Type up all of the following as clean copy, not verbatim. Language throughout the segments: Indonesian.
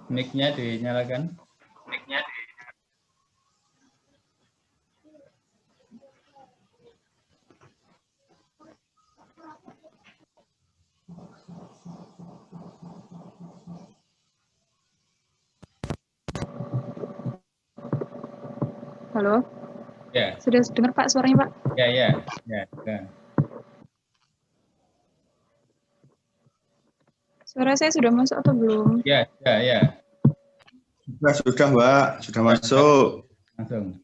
Mic-nya dinyalakan. Halo, Ya, sudah dengar Pak suaranya Pak? ya. Suara saya sudah masuk atau belum? Ya. Sudah Mbak, sudah masuk. Langsung.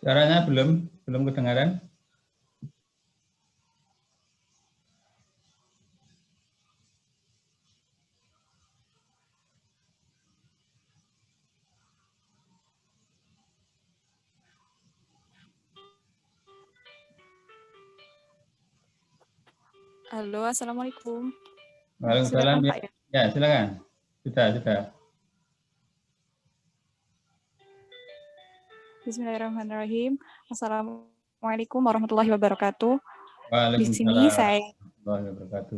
Suaranya belum kedengaran. Halo, Assalamualaikum. Waalaikumsalam. Sudah, Pak, ya? Ya, silakan. Sudah. Bismillahirrahmanirrahim. Assalamualaikum warahmatullahi wabarakatuh. Di sini saya warahmatullahi wabarakatuh.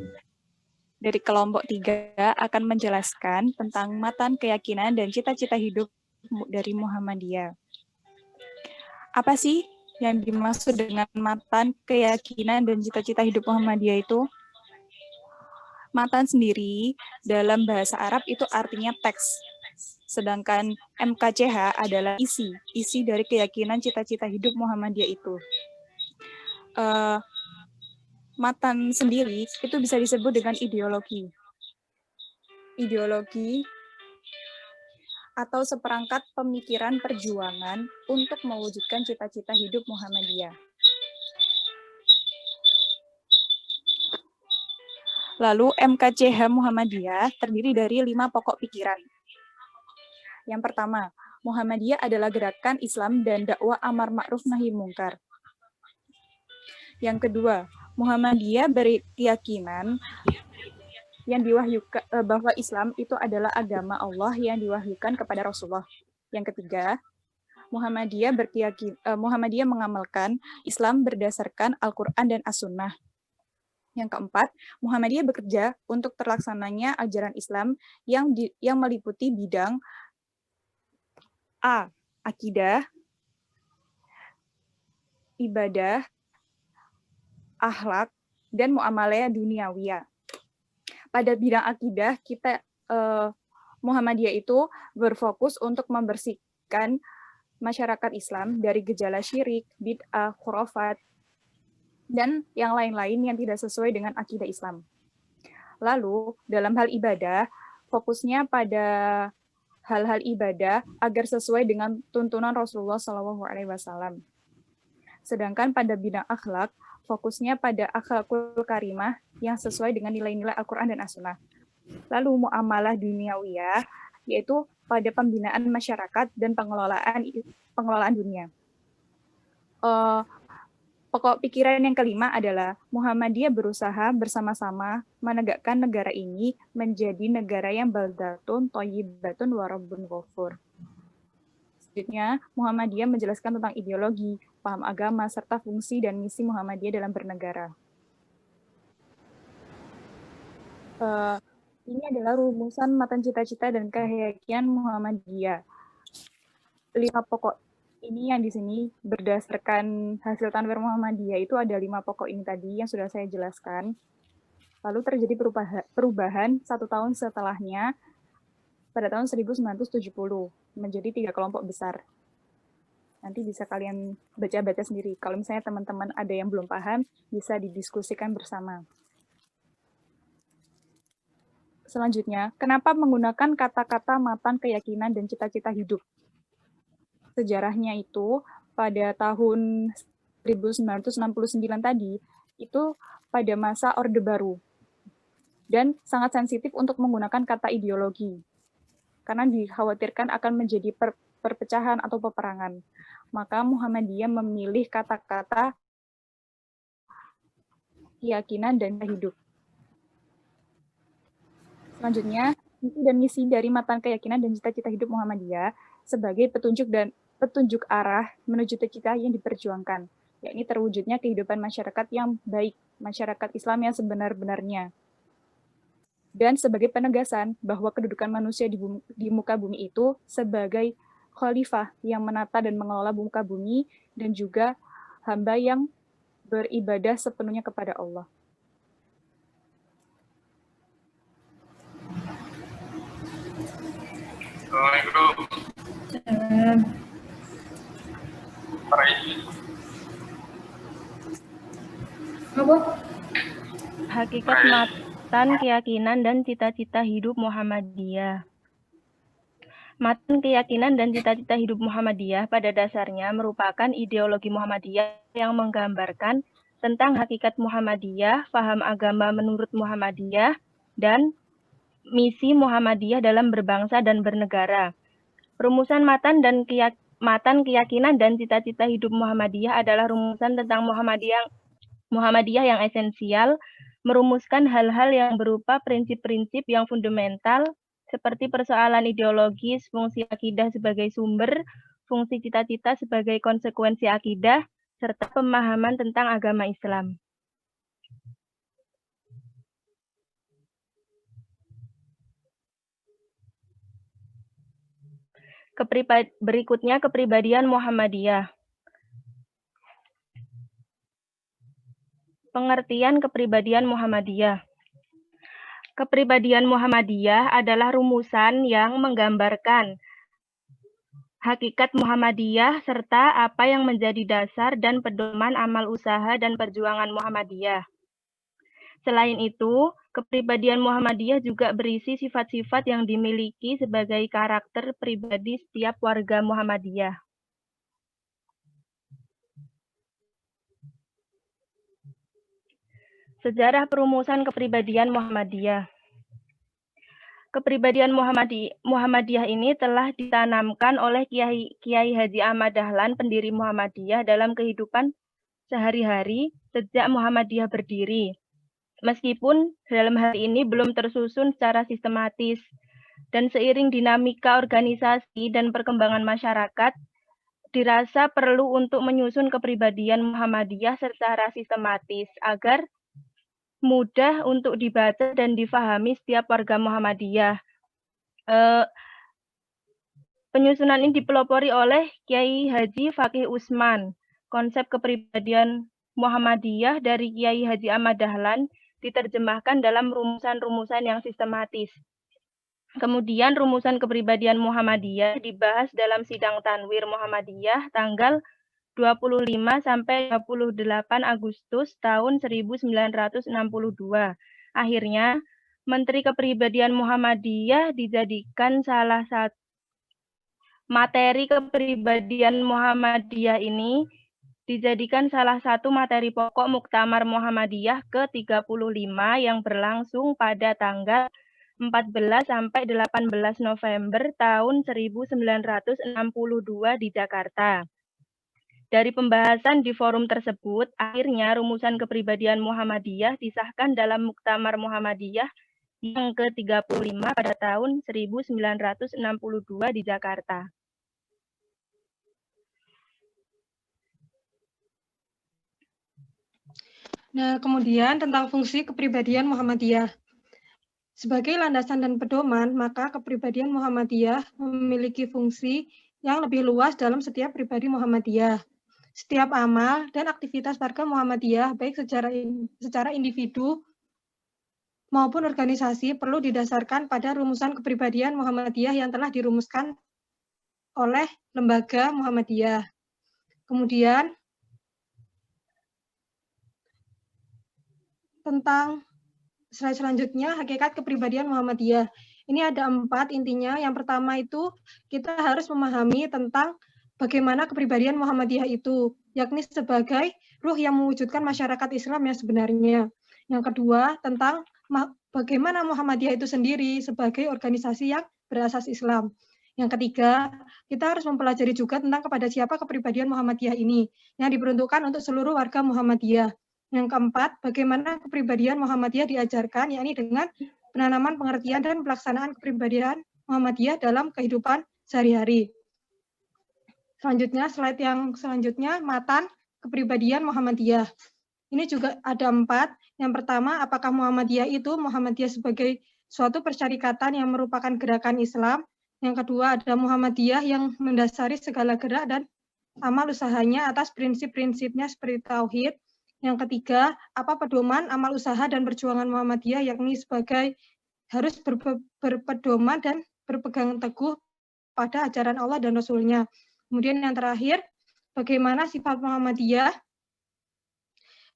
dari kelompok 3 akan menjelaskan tentang matan keyakinan dan cita-cita hidup dari Muhammadiyah. Apa sih yang dimaksud dengan matan keyakinan dan cita-cita hidup Muhammadiyah itu? Matan sendiri dalam bahasa Arab itu artinya teks. Sedangkan MKCH adalah isi dari keyakinan cita-cita hidup Muhammadiyah itu. Matan sendiri itu bisa disebut dengan ideologi. Ideologi atau seperangkat pemikiran perjuangan untuk mewujudkan cita-cita hidup Muhammadiyah. Lalu MKCH Muhammadiyah terdiri dari 5 pokok pikiran. Yang pertama, Muhammadiyah adalah gerakan Islam dan dakwah amar ma'ruf nahi mungkar. Yang kedua, Muhammadiyah berkeyakinan yang diwahyukan bahwa Islam itu adalah agama Allah yang diwahyukan kepada Rasulullah. Yang ketiga, Muhammadiyah mengamalkan Islam berdasarkan Al-Quran dan As-Sunnah. Yang keempat, Muhammadiyah bekerja untuk terlaksananya ajaran Islam yang meliputi bidang A. Akidah, ibadah, akhlak, dan muamalah duniawiyah. Pada bidang akidah, Muhammadiyah itu berfokus untuk membersihkan masyarakat Islam dari gejala syirik, bid'ah, khurafat, dan yang lain-lain yang tidak sesuai dengan akidah Islam. Lalu, dalam hal ibadah, fokusnya pada hal-hal ibadah agar sesuai dengan tuntunan Rasulullah SAW. Sedangkan pada bidang akhlak, fokusnya pada akhlakul karimah yang sesuai dengan nilai-nilai Al-Quran dan As-Sunnah. Lalu muamalah duniawiyah, yaitu pada pembinaan masyarakat dan pengelolaan dunia. Pokok pikiran yang kelima adalah Muhammadiyah berusaha bersama-sama menegakkan negara ini menjadi negara yang baldatun, thayyibatun, wa rabbun ghafur. Selanjutnya, Muhammadiyah menjelaskan tentang ideologi, paham agama, serta fungsi dan misi Muhammadiyah dalam bernegara. Ini adalah rumusan matan cita-cita dan keyakinan Muhammadiyah. 5 pokok ini yang di sini berdasarkan hasil tanwir Muhammadiyah itu ada 5 pokok ini tadi yang sudah saya jelaskan. Lalu terjadi perubahan 1 tahun setelahnya pada tahun 1970 menjadi 3 kelompok besar. Nanti bisa kalian baca-baca sendiri. Kalau misalnya teman-teman ada yang belum paham, bisa didiskusikan bersama. Selanjutnya, kenapa menggunakan kata-kata matan keyakinan dan cita-cita hidup? Sejarahnya itu pada tahun 1969 tadi, itu pada masa Orde Baru. Dan sangat sensitif untuk menggunakan kata ideologi. karena dikhawatirkan akan menjadi perpecahan atau peperangan. Maka Muhammadiyah memilih kata-kata keyakinan dan hidup. Selanjutnya, visi dan misi dari Matan Keyakinan dan Cita-cita Hidup Muhammadiyah sebagai petunjuk arah menuju cita-cita yang diperjuangkan, yakni terwujudnya kehidupan masyarakat yang baik, masyarakat Islam yang sebenar-benarnya. Dan sebagai penegasan bahwa kedudukan manusia di muka bumi itu sebagai khalifah yang menata dan mengelola muka bumi dan juga hamba yang beribadah sepenuhnya kepada Allah. Hakikat Matan Keyakinan dan Cita-cita Hidup Muhammadiyah. Matan Keyakinan dan Cita-cita Hidup Muhammadiyah pada dasarnya merupakan ideologi Muhammadiyah yang menggambarkan tentang hakikat Muhammadiyah, paham agama menurut Muhammadiyah, dan misi Muhammadiyah dalam berbangsa dan bernegara. Rumusan Matan Keyakinan dan Cita-cita Hidup Muhammadiyah adalah rumusan tentang Muhammadiyah yang esensial, merumuskan hal-hal yang berupa prinsip-prinsip yang fundamental seperti persoalan ideologis, fungsi akidah sebagai sumber, fungsi cita-cita sebagai konsekuensi akidah, serta pemahaman tentang agama Islam. Berikutnya kepribadian Muhammadiyah. Pengertian kepribadian Muhammadiyah. Kepribadian Muhammadiyah adalah rumusan yang menggambarkan hakikat Muhammadiyah serta apa yang menjadi dasar dan pedoman amal usaha dan perjuangan Muhammadiyah. Selain itu, kepribadian Muhammadiyah juga berisi sifat-sifat yang dimiliki sebagai karakter pribadi setiap warga Muhammadiyah. Sejarah perumusan kepribadian Muhammadiyah. Kepribadian Muhammadiyah ini telah ditanamkan oleh Kiai Haji Ahmad Dahlan, pendiri Muhammadiyah, dalam kehidupan sehari-hari sejak Muhammadiyah berdiri. Meskipun dalam hal ini belum tersusun secara sistematis, dan seiring dinamika organisasi dan perkembangan masyarakat, dirasa perlu untuk menyusun kepribadian Muhammadiyah secara sistematis agar mudah untuk dibaca dan difahami setiap warga Muhammadiyah. Penyusunan ini dipelopori oleh Kiai Haji Fakih Usman. Konsep kepribadian Muhammadiyah dari Kiai Haji Ahmad Dahlan diterjemahkan dalam rumusan-rumusan yang sistematis. Kemudian rumusan kepribadian Muhammadiyah dibahas dalam sidang Tanwir Muhammadiyah tanggal 25 sampai 28 Agustus tahun 1962. Akhirnya, Menteri Kepribadian Muhammadiyah dijadikan salah satu materi kepribadian Muhammadiyah ini dijadikan salah satu materi pokok Muktamar Muhammadiyah ke-35 yang berlangsung pada tanggal 14 sampai 18 November tahun 1962 di Jakarta. Dari pembahasan di forum tersebut, akhirnya rumusan kepribadian Muhammadiyah disahkan dalam Muktamar Muhammadiyah yang ke-35 pada tahun 1962 di Jakarta. Nah, kemudian tentang fungsi kepribadian Muhammadiyah. Sebagai landasan dan pedoman, maka kepribadian Muhammadiyah memiliki fungsi yang lebih luas dalam setiap pribadi Muhammadiyah. Setiap amal dan aktivitas warga Muhammadiyah, baik secara individu maupun organisasi, perlu didasarkan pada rumusan kepribadian Muhammadiyah yang telah dirumuskan oleh lembaga Muhammadiyah. Kemudian, tentang slide selanjutnya, hakikat kepribadian Muhammadiyah. Ini ada 4 intinya. Yang pertama itu, kita harus memahami tentang bagaimana kepribadian Muhammadiyah itu, yakni sebagai ruh yang mewujudkan masyarakat Islam yang sebenarnya. Yang kedua, tentang bagaimana Muhammadiyah itu sendiri sebagai organisasi yang berasas Islam. Yang ketiga, kita harus mempelajari juga tentang kepada siapa kepribadian Muhammadiyah ini, yang diperuntukkan untuk seluruh warga Muhammadiyah. Yang keempat, bagaimana kepribadian Muhammadiyah diajarkan, yakni dengan penanaman pengertian dan pelaksanaan kepribadian Muhammadiyah dalam kehidupan sehari-hari. Selanjutnya, slide yang selanjutnya, matan kepribadian Muhammadiyah. Ini juga ada 4. Yang pertama, apakah Muhammadiyah itu Muhammadiyah sebagai suatu persyarikatan yang merupakan gerakan Islam. Yang kedua, ada Muhammadiyah yang mendasari segala gerak dan amal usahanya atas prinsip-prinsipnya seperti tauhid. Yang ketiga, apa pedoman amal usaha dan perjuangan Muhammadiyah, yakni sebagai harus berpedoman dan berpegang teguh pada ajaran Allah dan Rasul-Nya. Kemudian yang terakhir, bagaimana sifat Muhammadiyah,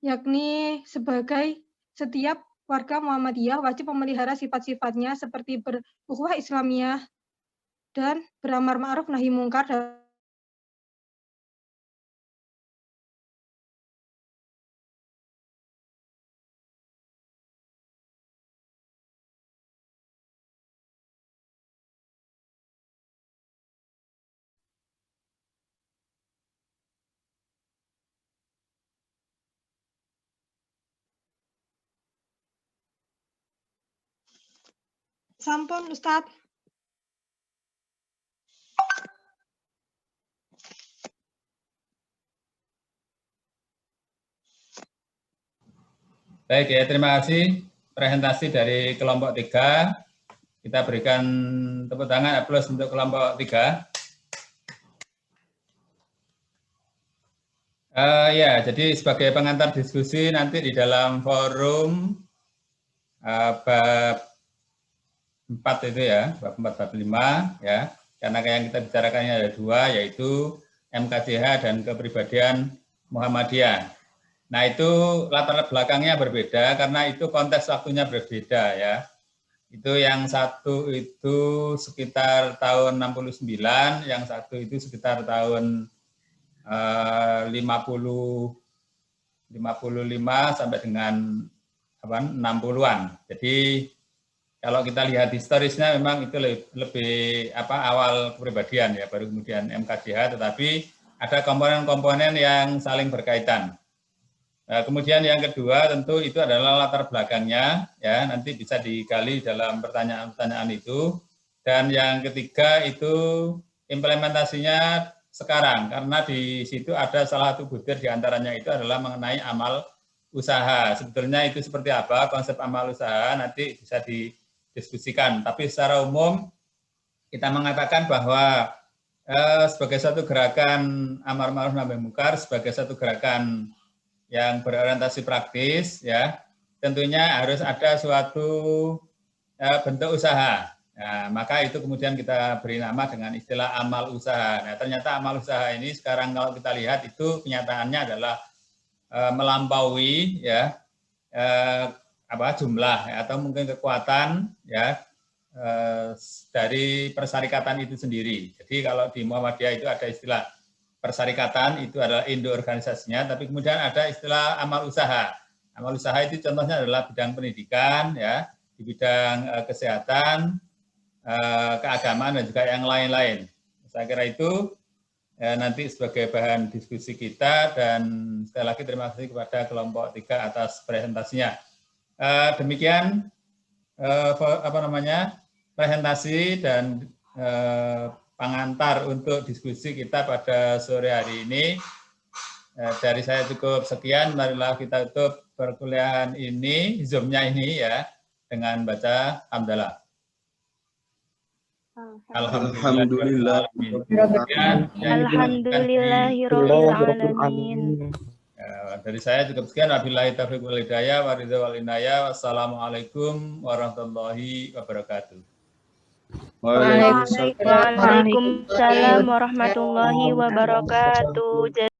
yakni sebagai setiap warga Muhammadiyah wajib memelihara sifat-sifatnya seperti berukhuwah Islamiyah dan beramar ma'ruf nahi mungkar. Sampun, Ustadz. Baik ya, terima kasih presentasi dari kelompok 3. Kita berikan tepuk tangan aplaus untuk kelompok 3. Ya, jadi sebagai pengantar diskusi nanti di dalam forum bab 4 itu ya, bab 4, bab 5 ya, karena yang kita bicarakan ini ada 2, yaitu MKCH dan kepribadian Muhammadiyah. Nah itu latar belakangnya berbeda karena itu konteks waktunya berbeda ya. Itu yang satu itu sekitar tahun 69, yang satu itu sekitar tahun 55 sampai dengan 60-an. Jadi kalau kita lihat historisnya memang itu lebih awal kepribadian ya, baru kemudian MKCH, tetapi ada komponen-komponen yang saling berkaitan. Nah, kemudian yang kedua tentu itu adalah latar belakangnya ya, nanti bisa digali dalam pertanyaan-pertanyaan itu. Dan yang ketiga itu implementasinya sekarang, karena di situ ada salah satu butir diantaranya itu adalah mengenai amal usaha. Sebetulnya itu seperti apa konsep amal usaha nanti bisa didiskusikan. Tapi secara umum kita mengatakan bahwa sebagai satu gerakan amar ma'ruf nahi mungkar, sebagai satu gerakan yang berorientasi praktis, ya tentunya harus ada suatu bentuk usaha. Nah, maka itu kemudian kita beri nama dengan istilah amal usaha. Nah, ternyata amal usaha ini sekarang kalau kita lihat itu kenyataannya adalah melampaui ya jumlah ya, atau mungkin kekuatan ya dari persyarikatan itu sendiri. Jadi kalau di Muhammadiyah itu ada istilah persyarikatan, itu adalah induk organisasinya, tapi kemudian ada istilah amal usaha. Amal usaha itu contohnya adalah bidang pendidikan ya, di bidang kesehatan, keagamaan dan juga yang lain-lain. Saya kira itu nanti sebagai bahan diskusi kita, dan sekali lagi terima kasih kepada kelompok 3 atas presentasinya. Demikian presentasi dan pengantar untuk diskusi kita pada sore hari ini. Dari saya cukup sekian, marilah kita tutup perkuliahan ini, Zoom-nya ini ya, dengan baca hamdalah. Alhamdulillah. Alhamdulillahirrahmanirrahim. Dari saya cukup sekian. Wabillahi taufiq wal hidayah, waridha wal inayah. Wassalamualaikum warahmatullahi wabarakatuh. Waalaikumsalam warahmatullahi wabarakatuh.